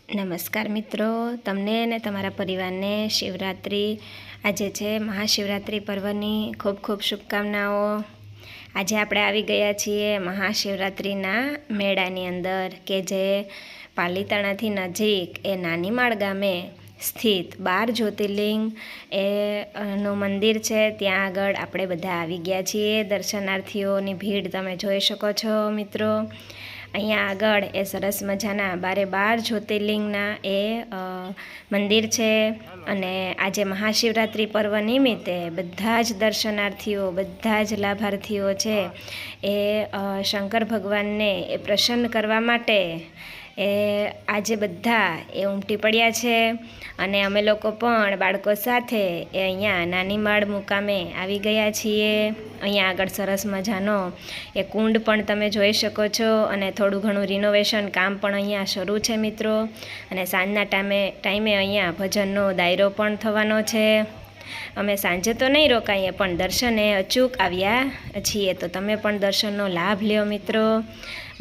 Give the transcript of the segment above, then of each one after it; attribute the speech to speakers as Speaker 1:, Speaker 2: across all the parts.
Speaker 1: નમસ્કાર મિત્રો, તમને અને તમારા પરિવારને શિવરાત્રિ આજે છે મહાશિવરાત્રિ પર્વની ખૂબ ખૂબ શુભકામનાઓ। આજે આપણે આવી ગયા છીએ મહાશિવરાત્રિના મેળાની અંદર કે જે પાલીતાણાથી નજીક એ નાનીમાળ ગામે સ્થિત 12 જ્યોતિર્લિંગ નું મંદિર છે। ત્યાં આગળ આપણે બધા આવી ગયા છીએ। દર્શનાર્થીઓની ભીડ તમે જોઈ શકો છો મિત્રો। અહીંયા આગળ એ સરસ મજાના 12 જ્યોતિર્લિંગના એ મંદિર છે અને આજે મહાશિવરાત્રિ પર્વ નિમિત્તે બધા જ દર્શનાર્થીઓ, બધા જ લાભાર્થીઓ છે એ શંકર ભગવાનને એ પ્રસન્ન કરવા માટે આજે બધા એ ઉમટી પડ્યા છે અને અમે લોકો પણ બાળકો સાથે એ અહીંયા નાનીમાળ મુકામે આવી ગયા છીએ। અહીંયા આગળ સરસ મજાનો એ કુંડ પણ તમે જોઈ શકો છો અને થોડું ઘણું રિનોવેશન કામ પણ અહીંયા શરૂ છે મિત્રો। અને સાંજના ટાઈમે અહીંયા ભજનનો દાયરો પણ થવાનો છે। અમે સાંજે તો નહીં રોકાઈએ પણ દર્શને અચૂક આવ્યા છીએ, તો તમે પણ દર્શનનો લાભ લ્યો મિત્રો।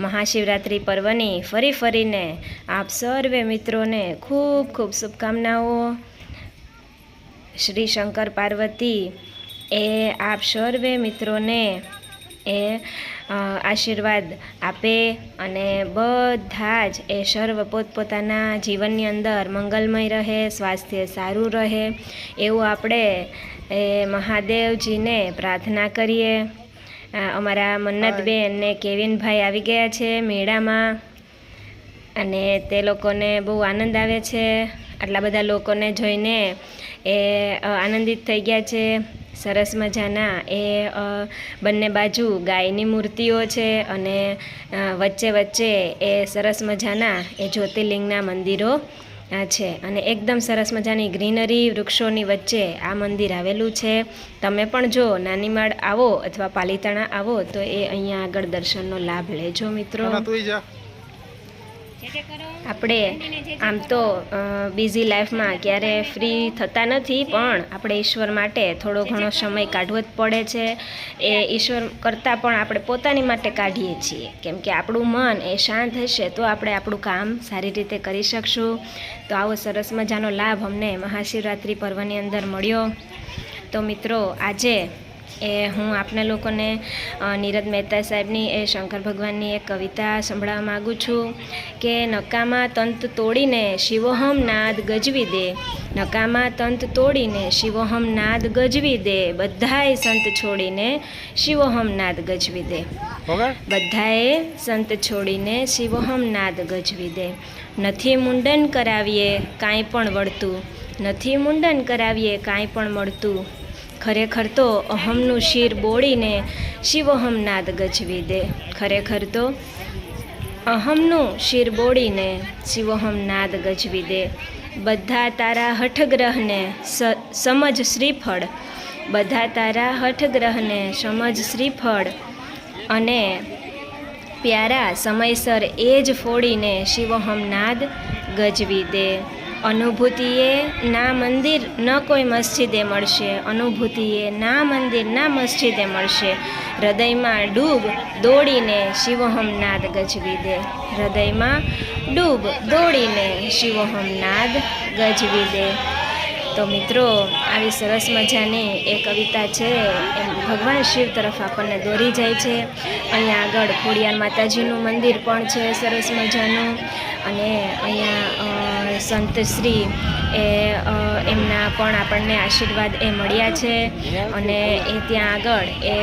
Speaker 1: મહાશિવરાત્રિ પર્વની ફરીને આપ સર્વે મિત્રોને ખૂબ ખૂબ શુભકામનાઓ। શ્રી શંકર પાર્વતી એ આપ સર્વે મિત્રોને એ આશીર્વાદ આપે અને બધા જ એ સર્વ પોતપોતાના જીવનની અંદર મંગલમય રહે, સ્વાસ્થ્ય સારું રહે એવું આપણે એ મહાદેવજીને પ્રાર્થના કરીએ। અમારા મન્નતબેન ને કેવિનભાઈ આવી ગયા છે મેળામાં અને તે લોકોને બહુ આનંદ આવે છે। આટલા બધા લોકોને જોઈને એ આનંદિત થઈ ગયા છે। સરસ મજાના એ બંને બાજુ ગાયની મૂર્તિઓ છે અને વચ્ચે એ સરસ મજાના એ જ્યોતિર્લિંગના મંદિરો છે અને એકદમ સરસ મજાની ગ્રીનરી, વૃક્ષોની વચ્ચે આ મંદિર આવેલું છે। તમે પણ જો નાનીમાળ આવો અથવા પાલીતાણા આવો તો એ અહીંયા આગળ દર્શનનો લાભ લેજો મિત્રો। આપણે આમ તો બિઝી લાઈફમાં ક્યારે ફ્રી થતા નથી, પણ આપણે ઈશ્વર માટે થોડો ઘણો સમય કાઢવો જ પડે છે। એ ઈશ્વર કરતાં પણ આપણે પોતાની માટે કાઢીએ છીએ, કેમ કે આપણું મન એ શાંત હશે તો આપણે આપણું કામ સારી રીતે કરી શકશું। તો આવો સરસ મજાનો લાભ અમને મહાશિવરાત્રિ પર્વની અંદર મળ્યો। તો મિત્રો આજે હું આપના લોકોને નીરદ મહેતા સાહેબની એ શંકર ભગવાનની એક કવિતા સંભળાવવા માગું છું કે નકામા તંત તોડીને શિવોહમ નાદ ગજવી દે, નકામા તંત તોડીને શિવોહમ નાદ ગજવી દે, બધાએ સંત છોડીને શિવોહમ નાદ ગજવી દે, બધાએ સંત છોડીને શિવોહમ નાદ ગજવી દે। નથી મુંડન કરાવીએ કાંઈ પણ વળતું, નથી મુંડન કરાવીએ કાંઈ પણ મળતું, ખરેખર તો અહમનું શિર બોળીને શિવોહમ નાદ ગજવી દે, ખરેખર તો અહમનું શિર બોળીને શિવોહમ નાદ ગજવી દે। બધા તારા હઠગ્રહને સમજ શ્રીફળ, બધા તારા હઠગ્રહને સમજ શ્રીફળ અને પ્યારા સમયસર એ જ ફોડીને શિવોહમ નાદ ગજવી દે। અનુભૂતિએ ના મંદિર ન કોઈ મસ્જિદે મળશે, અનુભૂતિએ ના મંદિર ના મસ્જિદે મળશે, હૃદયમાં ડૂબ દોડીને શિવોહમ નાદ ગજવી દે, હૃદયમાં ડૂબ દોડીને શિવોહમ નાદ ગજવી દે। તો મિત્રો આવી સરસ મજાની એ કવિતા છે એ ભગવાન શિવ તરફ આપણને દોરી જાય છે। અહીંયા આગળ ખોડિયાર માતાજીનું મંદિર પણ છે સરસ મજાનું અને અહીંયા સંતશ્રી એ એમના પણ આપણને આશીર્વાદ એ મળ્યા છે અને એ ત્યાં આગળ એ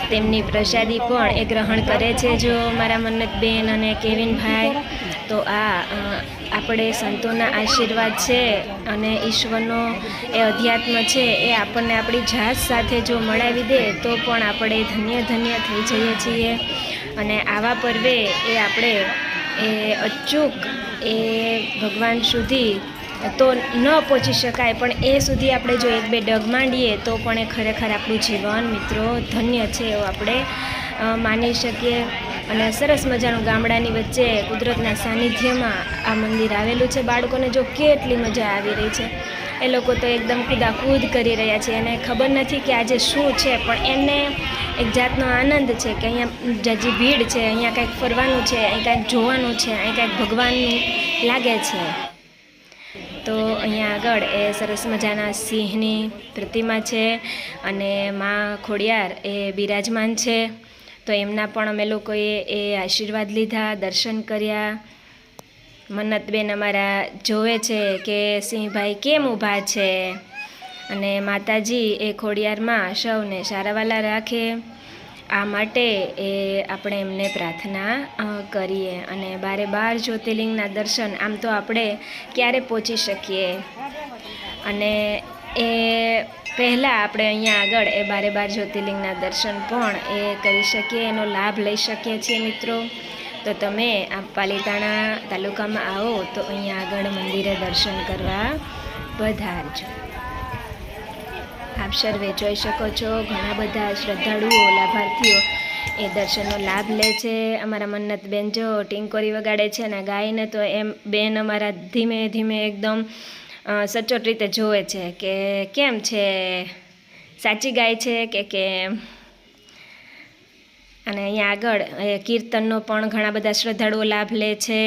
Speaker 1: તેમની પ્રસાદી પણ એ ગ્રહણ કરે છે જો મારા મન્નતબેન અને કેવિનભાઈ। તો આપણે સંતોના આશીર્વાદ છે અને ઈશ્વરનો એ અધ્યાત્મ છે એ આપણને આપણી જાત સાથે જો મળાવી દે તો પણ આપણે ધન્ય થઈ જઈએ છીએ। અને આવા પર્વે એ આપણે એ અચૂક એ ભગવાન સુધી તો ન પહોંચી શકાય, પણ એ સુધી આપણે જો એક બે ડગ માંડીએ તો પણ એ ખરેખર આપણું જીવન મિત્રો ધન્ય છે એવું આપણે માની શકીએ। અને સરસ મજાનું ગામડાની વચ્ચે કુદરતના સાનિધ્યમાં આ મંદિર આવેલું છે। બાળકોને જો કેટલી મજા આવી રહી છે, એ લોકો તો એકદમ કૂદાકૂદ કરી રહ્યા છે અને ખબર નથી કે આજે શું છે, પણ એમને એક જાતનો આનંદ છે કે અહીંયા જાજી ભીડ છે, અહીંયા કંઈક ફરવાનું છે, અહીં કાંઈક જોવાનું છે, અહીં કાંઈક ભગવાનની લાગે છે. તો અહીંયા આગળ એ સરસ મજાના સિંહની પ્રતિમા છે અને માં ખોડિયાર એ બિરાજમાન છે. તો એમના પણ અમે લોકોએ એ આશીર્વાદ લીધા, દર્શન કર્યા. મન્નતબેન અમારા જોવે છે કે સિંહભાઈ કેમ ઊભા છે, અને માતાજી એ ખોડિયારમાં સૌને સારાવાલા રાખે આ માટે એ આપણે એમને પ્રાર્થના કરીએ. અને 12 જ્યોતિર્લિંગના દર્શન આમ તો આપણે ક્યારે પહોંચી શકીએ, અને એ પહેલાં આપણે અહીંયા આગળ એ 12 જ્યોતિર્લિંગના દર્શન પણ એ કરી શકીએ, એનો લાભ લઈ શકીએ છીએ મિત્રો. તો તમે આ પાલીતાણા તાલુકામાં આવો તો અહીંયા આગળ મંદિરે દર્શન કરવા પધારજો. આપ સર્વે જોઈ શકો છો ઘણા બધા શ્રદ્ધાળુઓ, લાભાર્થીઓ એ દર્શનનો લાભ લે છે. અમારા મન્નતબેન જો ટીંકોરી વગાડે છે ને ગાયને, તો એમ બેન અમારા ધીમે ધીમે એકદમ સચોટ રીતે જોવે છે કે કેમ છે, સાચી ગાય છે કે કેમ. અને અહીંયા આગળ કીર્તનનો પણ ઘણા બધા શ્રદ્ધાળુઓ લાભ લે છે.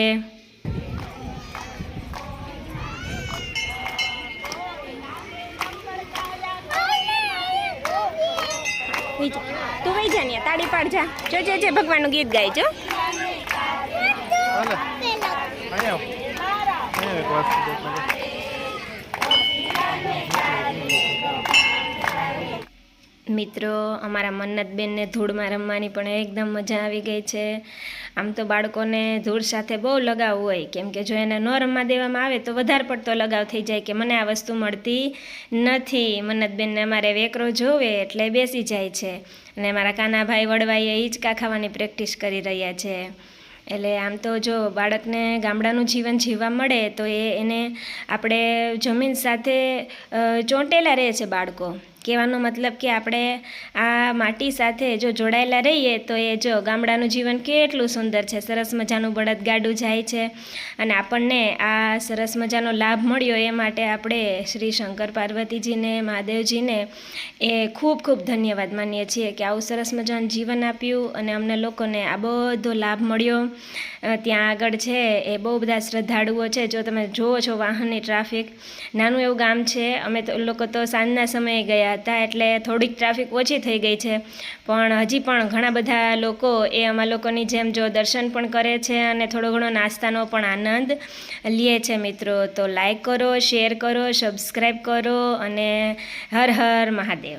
Speaker 1: તું વઈ જા ને, તાળી પાડ જા. જો ભગવાનનું ગીત ગાય જો. મિત્રો અમારા મન્નતબેનને ધૂળમાં રમવાની પણ એકદમ મજા આવી ગઈ છે. આમ તો બાળકોને ધૂળ સાથે બહુ લગાવ હોય, કેમ કે જો એને ન રમવા દેવામાં આવે તો વધારે પડતો લગાવ થઈ જાય કે મને આ વસ્તુ મળતી નથી. મન્નતબેનને અમારે વેકરો જોવે એટલે બેસી જાય છે, અને મારા કાનાભાઈ વડવાઈએ હિંચકા ખાવાની પ્રેક્ટિસ કરી રહ્યા છે. એટલે આમ તો જો બાળકને ગામડાનું જીવન જીવવા મળે તો એને આપણે જમીન સાથે ચોંટેલા રહે છે બાળકો. કહેવાનો મતલબ કે આપણે આ માટી સાથે જો જોડાયેલા રહીએ તો એ જો ગામડાનું જીવન કેટલું સુંદર છે. સરસ મજાનું બળદગાડું જાય છે, અને આપણને આ સરસ મજાનો લાભ મળ્યો એ માટે આપણે શ્રી શંકર પાર્વતીજીને, મહાદેવજીને એ ખૂબ ખૂબ ધન્યવાદ માનીએ છીએ કે આવું સરસ મજાનું જીવન આપ્યું અને અમને લોકોને આ બધો લાભ મળ્યો. ત્યાં આગળ છે એ બહુ બધા શ્રદ્ધાળુઓ છે. જો તમે જુઓ છો વાહનની ટ્રાફિક, નાનું એવું ગામ છે. અમે તો લોકો તો સાંજના સમયે ગયા હતા એટલે થોડીક ટ્રાફિક ઓછી થઈ ગઈ છે, પણ હજી પણ ઘણા બધા લોકો એ અમારા લોકોની જેમ જો દર્શન પણ કરે છે અને થોડો ઘણો નાસ્તાનો પણ આનંદ લે છે મિત્રો. તો લાઈક કરો, શેર કરો, સબસ્ક્રાઈબ કરો, અને હર હર મહાદેવ.